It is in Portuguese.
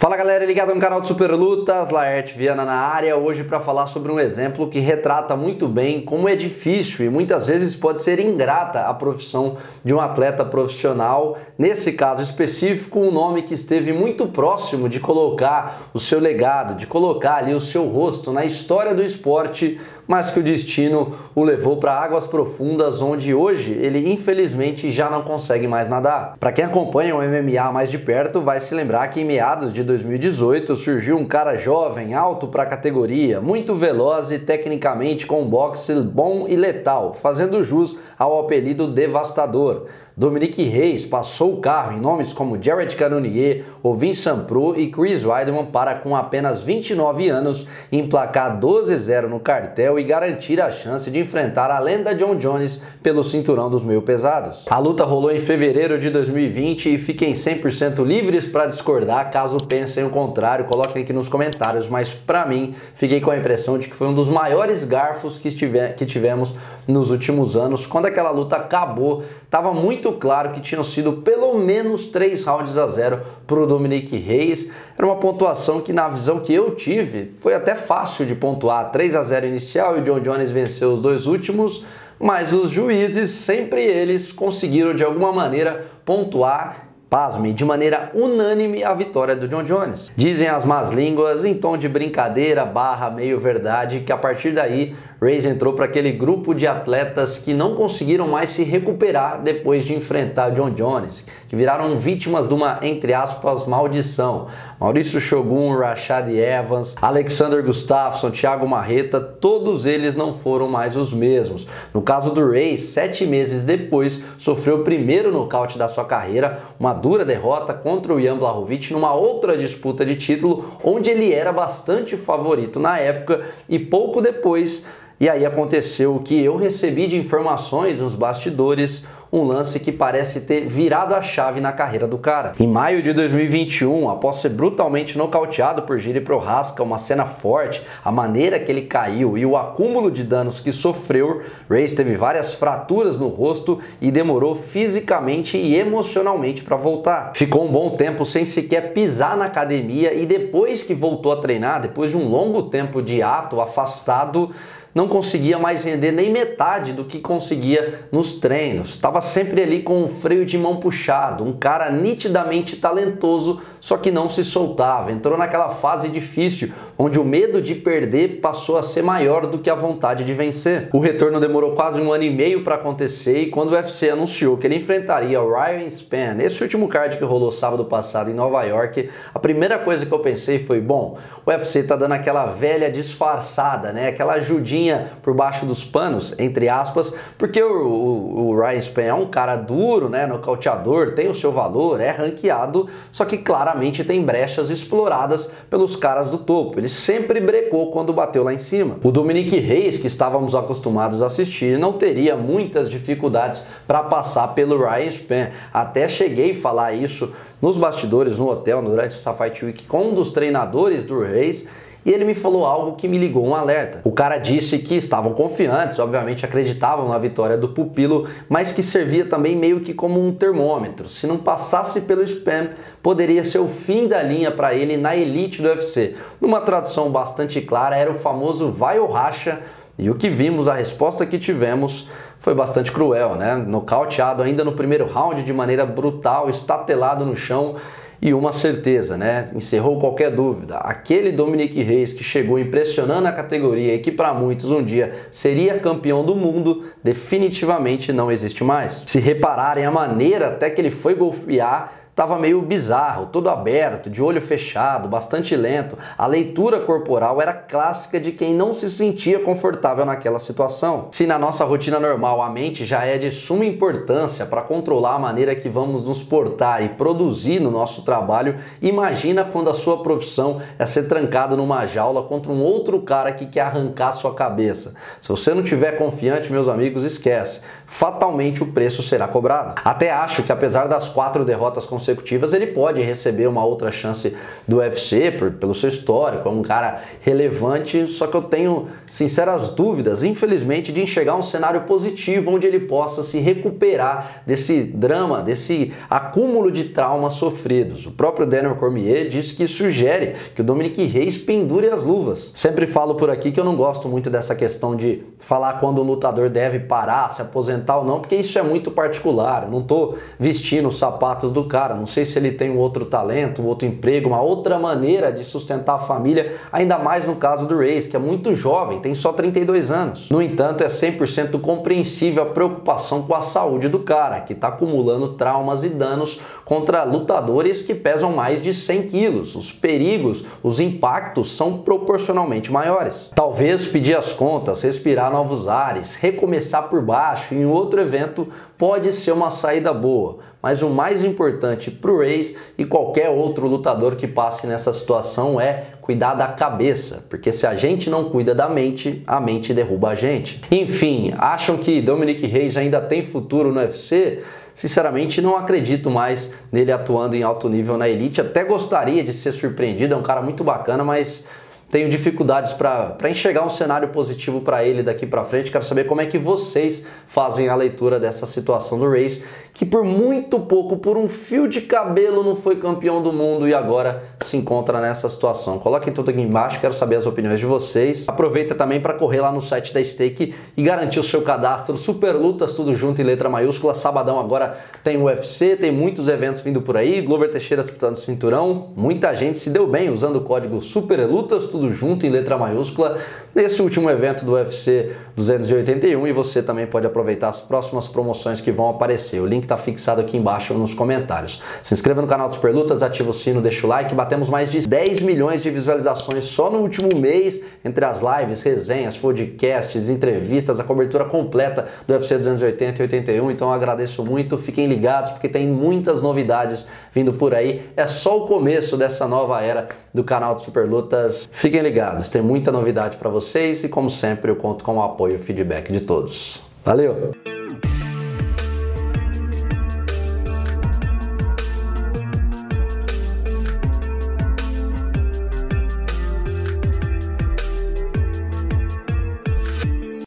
Fala galera, ligado no canal de Super Lutas, Laerte Viana na área, hoje para falar sobre um exemplo que retrata muito bem como é difícil e muitas vezes pode ser ingrata a profissão de um atleta profissional, nesse caso específico um nome que esteve muito próximo de colocar o seu legado, de colocar ali o seu rosto na história do esporte, mas que o destino o levou para águas profundas, onde hoje ele infelizmente já não consegue mais nadar. Para quem acompanha o MMA mais de perto, vai se lembrar que em meados de 2018 surgiu um cara jovem, alto para a categoria, muito veloz e tecnicamente com um boxe bom e letal, fazendo jus ao apelido Devastador. Dominique Reis passou o carro em nomes como Jared Cannonier, Ovin Sanprou e Chris Weidman para, com apenas 29 anos, emplacar 12-0 no cartel e garantir a chance de enfrentar a lenda Jon Jones pelo cinturão dos meio pesados. A luta rolou em fevereiro de 2020 e fiquem 100% livres para discordar, caso pensem o contrário, coloquem aqui nos comentários, mas para mim, fiquei com a impressão de que foi um dos maiores garfos que tivemos nos últimos anos. Quando aquela luta acabou, estava muito claro que tinham sido pelo menos 3-0 para o Dominique Reis. Era uma pontuação que, na visão que eu tive, foi até fácil de pontuar. 3-0 inicial e o Jon Jones venceu os dois últimos, mas os juízes, sempre eles, conseguiram de alguma maneira pontuar, pasme, de maneira unânime a vitória do Jon Jones. Dizem as más línguas, em tom de brincadeira / meio verdade, que a partir daí Reis entrou para aquele grupo de atletas que não conseguiram mais se recuperar depois de enfrentar Jon Jones, que viraram vítimas de uma, entre aspas, maldição. Maurício Shogun, Rashad Evans, Alexander Gustafsson, Thiago Marreta, todos eles não foram mais os mesmos. No caso do Reis, 7 meses depois, sofreu o primeiro nocaute da sua carreira, uma dura derrota contra o Jan Blachowicz numa outra disputa de título, onde ele era bastante favorito na época, e pouco depois, e aí aconteceu o que eu recebi de informações nos bastidores, um lance que parece ter virado a chave na carreira do cara. Em maio de 2021, após ser brutalmente nocauteado por Jiri Prochazka, uma cena forte, a maneira que ele caiu e o acúmulo de danos que sofreu, Reis teve várias fraturas no rosto e demorou fisicamente e emocionalmente para voltar. Ficou um bom tempo sem sequer pisar na academia e depois que voltou a treinar, depois de um longo tempo de hiato, afastado, não conseguia mais render nem metade do que conseguia nos treinos. Estava sempre ali com um freio de mão puxado, um cara nitidamente talentoso, só que não se soltava. Entrou naquela fase difícil, onde o medo de perder passou a ser maior do que a vontade de vencer. O retorno demorou quase 1 ano e meio para acontecer, e quando o UFC anunciou que ele enfrentaria o Ryan Spann, esse último card que rolou sábado passado em Nova York, a primeira coisa que eu pensei foi, bom, o UFC tá dando aquela velha disfarçada, né? Aquela ajudinha por baixo dos panos, entre aspas, porque o Ryan Spann é um cara duro, né, nocauteador, tem o seu valor, é ranqueado, só que claramente tem brechas exploradas pelos caras do topo. Ele sempre brecou quando bateu lá em cima. O Dominique Reis, que estávamos acostumados a assistir, não teria muitas dificuldades para passar pelo Ryan Spann. Até cheguei a falar isso nos bastidores, no hotel, durante essa Fight Week, com um dos treinadores do Reis, e ele me falou algo que me ligou um alerta. O cara disse que estavam confiantes, obviamente acreditavam na vitória do pupilo, mas que servia também meio que como um termômetro. Se não passasse pelo Spann, poderia ser o fim da linha para ele na elite do UFC. Numa tradução bastante clara, era o famoso vai ou racha, e o que vimos, a resposta que tivemos, foi bastante cruel, né? Nocauteado ainda no primeiro round de maneira brutal, estatelado no chão. E uma certeza, né? Encerrou qualquer dúvida. Aquele Dominique Reis que chegou impressionando a categoria e que para muitos um dia seria campeão do mundo, definitivamente não existe mais. Se repararem a maneira até que ele foi golpear, estava meio bizarro, todo aberto, de olho fechado, bastante lento. A leitura corporal era clássica de quem não se sentia confortável naquela situação. Se na nossa rotina normal a mente já é de suma importância para controlar a maneira que vamos nos portar e produzir no nosso trabalho, imagina quando a sua profissão é ser trancado numa jaula contra um outro cara que quer arrancar sua cabeça. Se você não estiver confiante, meus amigos, esquece. Fatalmente o preço será cobrado. Até acho que apesar das 4 derrotas consecutivas consecutivas, ele pode receber uma outra chance do UFC pelo seu histórico, é um cara relevante, só que eu tenho sinceras dúvidas, infelizmente, de enxergar um cenário positivo onde ele possa se recuperar desse drama, desse acúmulo de traumas sofridos. O próprio Daniel Cormier disse que sugere que o Dominic Reyes pendure as luvas. Sempre falo por aqui que eu não gosto muito dessa questão de falar quando o lutador deve parar, se aposentar ou não, porque isso é muito particular. Eu não tô vestindo os sapatos do cara, não sei se ele tem um outro talento, um outro emprego, uma outra maneira de sustentar a família, ainda mais no caso do Reyes, que é muito jovem, tem só 32 anos. No entanto, é 100% compreensível a preocupação com a saúde do cara, que está acumulando traumas e danos contra lutadores que pesam mais de 100 quilos. Os perigos, os impactos são proporcionalmente maiores. Talvez pedir as contas, respirar novos ares, recomeçar por baixo em outro evento pode ser uma saída boa, mas o mais importante para o Reyes e qualquer outro lutador que passe nessa situação é cuidar da cabeça, porque se a gente não cuida da mente, a mente derruba a gente. Enfim, acham que Dominic Reyes ainda tem futuro no UFC? Sinceramente, não acredito mais nele atuando em alto nível na elite. Até gostaria de ser surpreendido, é um cara muito bacana, mas tenho dificuldades para enxergar um cenário positivo para ele daqui para frente. Quero saber como é que vocês fazem a leitura dessa situação do Reyes, que por muito pouco, por um fio de cabelo, não foi campeão do mundo e agora se encontra nessa situação. Coloquem tudo aqui embaixo, quero saber as opiniões de vocês. Aproveita também para correr lá no site da Stake e garantir o seu cadastro. Super Lutas, tudo junto em letra maiúscula. Sabadão agora tem o UFC, tem muitos eventos vindo por aí. Glover Teixeira disputando o cinturão. Muita gente se deu bem usando o código Super Lutas, tudo junto em letra maiúscula, nesse último evento do UFC 281, e você também pode aproveitar as próximas promoções que vão aparecer. O link está fixado aqui embaixo nos comentários. Se inscreva no canal do Super Lutas, ativa o sino, deixa o like. Batemos mais de 10 milhões de visualizações só no último mês, entre as lives, resenhas, podcasts, entrevistas, a cobertura completa do UFC 280 e 81. Então eu agradeço muito, fiquem ligados porque tem muitas novidades vindo por aí. É só o começo dessa nova era do canal do Super Lutas. Fiquem ligados, tem muita novidade para vocês e como sempre eu conto com o apoio e o feedback de todos. Valeu!